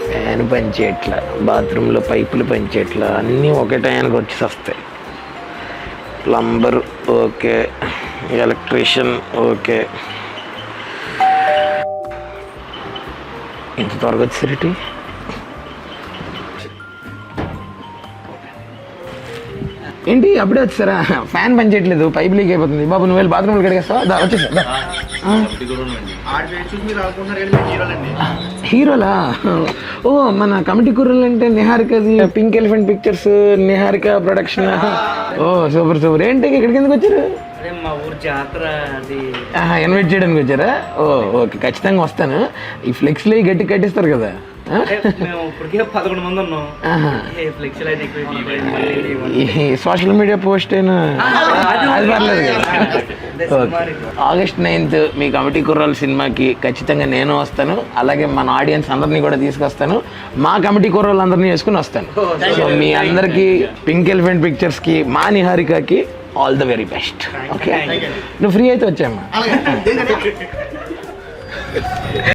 Fan పనిచేయట్లా, బాత్రూంలో పైపులు పనిచేయట్లా, అన్నీ ఒకే టైంకి వచ్చి వస్తాయి. Plumber okay, electrician okay. ఇంత త్వరగా వచ్చేసరికి ఏంటి అప్పుడే వచ్చారా? ఫ్యాన్ పనిచేయట్లేదు, పైప్ లీక్ అయిపోతుంది. బాబు నువ్వు వెళ్ళి బాత్రూమ్లో కడిగేస్తావా? వచ్చేసా. హీరోలా? ఓ మన కమిటీ కుర్రలు అంటే నిహారికది Pink Elephant Pictures, Niharika production. ఓ సూపర్ సూపర్. ఏంటి ఇక్కడికి ఎందుకు వచ్చారు? మా ఊరు జాతర అది ఇన్వైట్ చేయడానికి వచ్చారా? ఓ ఓకే, ఖచ్చితంగా వస్తాను. ఈ ఫ్లెక్స్లు గట్టి కట్టిస్తారు కదా. మేము ఇప్పటికే 11 మంది ఉన్నాం. ఫ్లెక్సీలు అయితే ఈ సోషల్ మీడియా పోస్ట్ అయినా అది పర్లేదు కదా. ఆగస్ట్ 9th మీ కమిటీ కుర్రాల సినిమాకి ఖచ్చితంగా నేను వస్తాను. అలాగే మన ఆడియన్స్ అందరినీ కూడా తీసుకొస్తాను. మా కమిటీ కుర్రాలు అందరినీ వేసుకుని వస్తాను. సో మీ అందరికీ పింక్ ఎలిఫెంట్ పిక్చర్స్కి, మా నిహారికకి all the very best. Okay, నువ్వు ఫ్రీ అయితే వచ్చామ్మా.